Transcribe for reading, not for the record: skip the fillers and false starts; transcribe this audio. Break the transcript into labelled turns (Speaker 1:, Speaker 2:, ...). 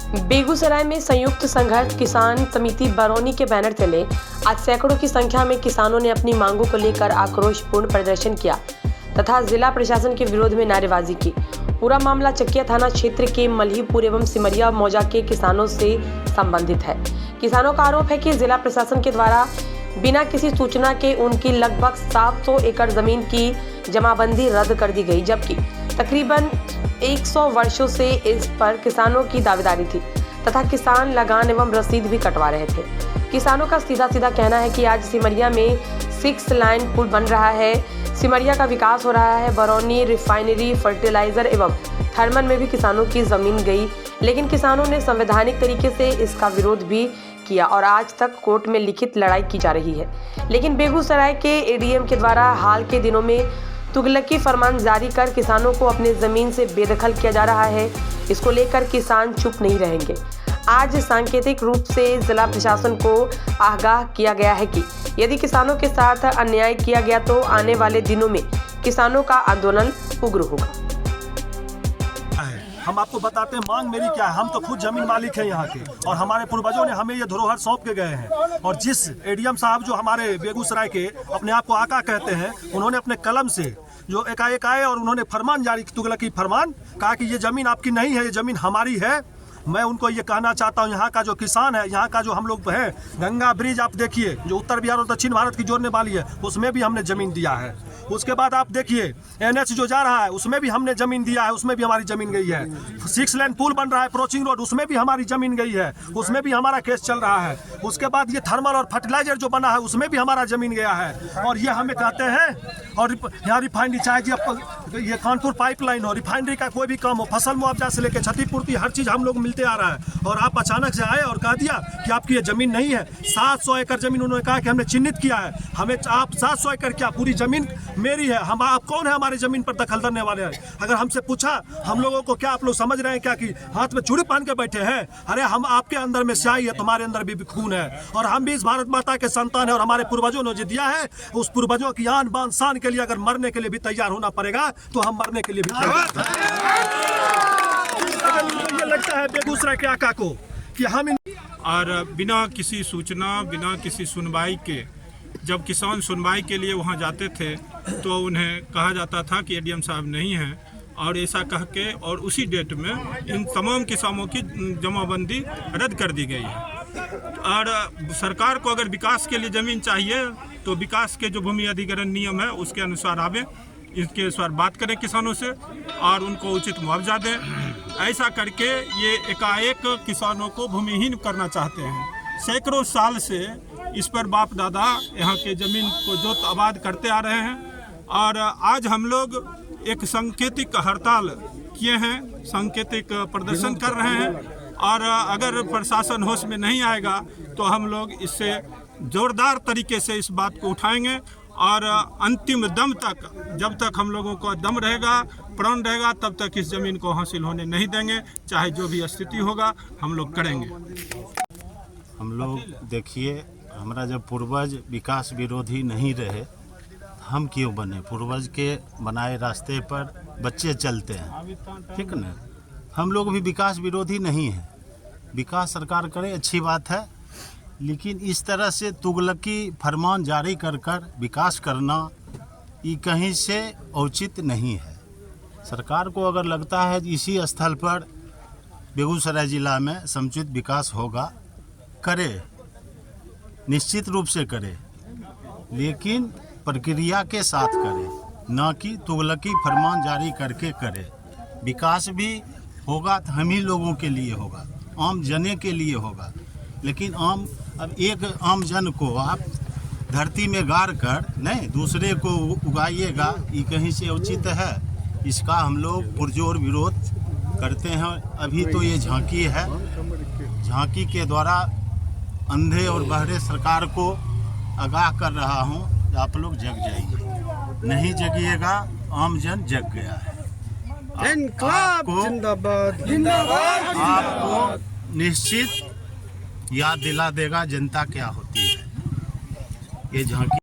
Speaker 1: बेगूसराय में संयुक्त संघर्ष किसान समिति बरौनी के बैनर तले आज सैकड़ों की संख्या में किसानों ने अपनी मांगों को लेकर आक्रोशपूर्ण प्रदर्शन किया तथा जिला प्रशासन के विरोध में नारेबाजी की। पूरा मामला चकिया थाना क्षेत्र के मल्हीपुर एवं सिमरिया मौजा के किसानों से संबंधित है। किसानों का आरोप है कि जिला प्रशासन के द्वारा बिना किसी सूचना के उनकी लगभग 700 एकड़ जमीन की जमाबंदी रद्द कर दी गई, जबकि तकरीबन 100 वर्षों से इस पर किसानों की दावेदारी थी तथा किसान लगान एवं रसीद भी कटवा रहे थे। किसानों का सीधा कहना है कि आज सिमरिया में 6 लाइन पुल बन रहा है, सिमरिया का विकास हो रहा है। बरौनी रिफाइनरी, फर्टिलाइजर एवं थर्मल में भी किसानों की जमीन गई, लेकिन किसानों ने संवैधानिक तरीके से इसका विरोध भी किया और आज तक कोर्ट में लिखित लड़ाई की जा रही है। लेकिन बेगूसराय के एडीएम के द्वारा हाल के दिनों में तुगलकी फरमान जारी कर किसानों को अपनी जमीन से बेदखल किया जा रहा है। इसको लेकर किसान चुप नहीं रहेंगे। आज सांकेतिक रूप से जिला प्रशासन को आगाह किया गया है कि यदि किसानों के साथ अन्याय किया गया तो आने वाले दिनों में किसानों का आंदोलन उग्र होगा।
Speaker 2: हम आपको बताते हैं मांग मेरी क्या है। हम तो खुद जमीन मालिक हैं यहाँ के और हमारे पूर्वजों ने हमें ये धरोहर सौंप के गए हैं। और जिस एडीएम साहब जो हमारे बेगूसराय के अपने आप को आका कहते हैं, उन्होंने अपने कलम से जो एकाएक आए और उन्होंने फरमान जारी, तुगलकी फरमान, कहा कि ये जमीन आपकी नहीं है, ये जमीन हमारी है। मैं उनको ये कहना चाहता हूँ, यहाँ का जो किसान है, यहाँ का जो हम लोग हैं, गंगा ब्रिज आप देखिए जो उत्तर बिहार और दक्षिण भारत की जोड़ने वाली है, उसमें भी हमने ज़मीन दिया है। उसके बाद आप देखिए एनएच जो जा रहा है, उसमें भी हमने ज़मीन दिया है, उसमें भी हमारी ज़मीन गई है। 6 लेन पुल बन रहा है अप्रोचिंग रोड, उसमें भी हमारी ज़मीन गई है, उसमें भी हमारा केस चल रहा है। उसके बाद ये थर्मल और फर्टिलाइजर जो बना है, उसमें भी हमारा ज़मीन गया है। और ये हमें कहते हैं, और यहाँ रिफाइनरी, चाहे ये कानपुर पाइपलाइन हो, रिफाइनरी का कोई भी काम हो, फसल मुआवजा से लेकर क्षतिपूर्ति, हर चीज़ हम लोग मिलते आ रहा है। और आप अचानक से आए और कह दिया कि आपकी ये ज़मीन नहीं है। 700 एकड़ ज़मीन उन्होंने कहा कि हमने चिन्हित किया है। हमें आप 700 एकड़ क्या, पूरी ज़मीन मेरी है। हम आप कौन है हमारी ज़मीन पर दखल करने वाले हैं? अगर हमसे पूछा हम लोगों को, क्या आप लोग समझ रहे हैं क्या कि हाथ में चूड़ी पहन के बैठे हैं? अरे हम आपके अंदर में स्याही है, तुम्हारे अंदर भी खून है। और हम भी इस भारत माता के संतान है और हमारे पूर्वजों ने जो दिया है, उस पूर्वजों की आन बान शान के लिए अगर मरने के लिए भी तैयार होना पड़ेगा तो हम मरने के लिए भी तैयार हैं। ये लगता है बेगूसराय के आका को कि हम
Speaker 3: और बिना किसी सूचना, बिना किसी सुनवाई के, जब किसान सुनवाई के लिए वहां जाते थे तो उन्हें कहा जाता था कि एडीएम साहब नहीं हैं, और ऐसा कह के और उसी डेट में इन तमाम किसानों की जमाबंदी रद्द कर दी गई है। और सरकार को अगर विकास के लिए ज़मीन चाहिए तो विकास के जो भूमि अधिग्रहण नियम है उसके अनुसार आवे, इसके अनुसार बात करें किसानों से और उनको उचित मुआवजा दें। ऐसा करके ये एकाएक किसानों को भूमिहीन करना चाहते हैं। सैकड़ों साल से इस पर बाप दादा यहाँ के ज़मीन को जोत आबाद करते आ रहे हैं। और आज हम लोग एक सांकेतिक हड़ताल किए हैं, सांकेतिक प्रदर्शन कर रहे हैं। और अगर प्रशासन होश में नहीं आएगा तो हम लोग इससे जोरदार तरीके से इस बात को उठाएंगे और अंतिम दम तक, जब तक हम लोगों का दम रहेगा, प्राण रहेगा, तब तक इस ज़मीन को हासिल होने नहीं देंगे। चाहे जो भी स्थिति होगा हम लोग करेंगे।
Speaker 4: हम लोग देखिए, हमारा जब पूर्वज विकास विरोधी नहीं रहे, हम क्यों बने? पूर्वज के बनाए रास्ते पर बच्चे चलते हैं, ठीक ना? हम लोग भी विकास विरोधी नहीं हैं। विकास सरकार करे, अच्छी बात है, लेकिन इस तरह से तुगलकी फरमान जारी कर विकास करना ये कहीं से औचित्य नहीं है। सरकार को अगर लगता है इसी स्थल पर बेगूसराय ज़िला में समुचित विकास होगा, करे, निश्चित रूप से करे, लेकिन प्रक्रिया के साथ करे, न कि तुगलकी फरमान जारी करके करे। विकास भी होगा तो हम ही लोगों के लिए होगा, आम जने के लिए होगा। लेकिन अब एक आम जन को आप धरती में गाड़ कर नहीं दूसरे को उगाइएगा, ये कहीं से उचित है? इसका हम लोग पुरजोर विरोध करते हैं। अभी तो ये झांकी है, झांकी के द्वारा अंधे और बहरे सरकार को आगाह कर रहा हूँ, आप लोग जग जाइए। नहीं जगिएगा, आम जन जग गया है। आपको निश्चित याद दिला देगा जनता क्या होती है। ये झांकी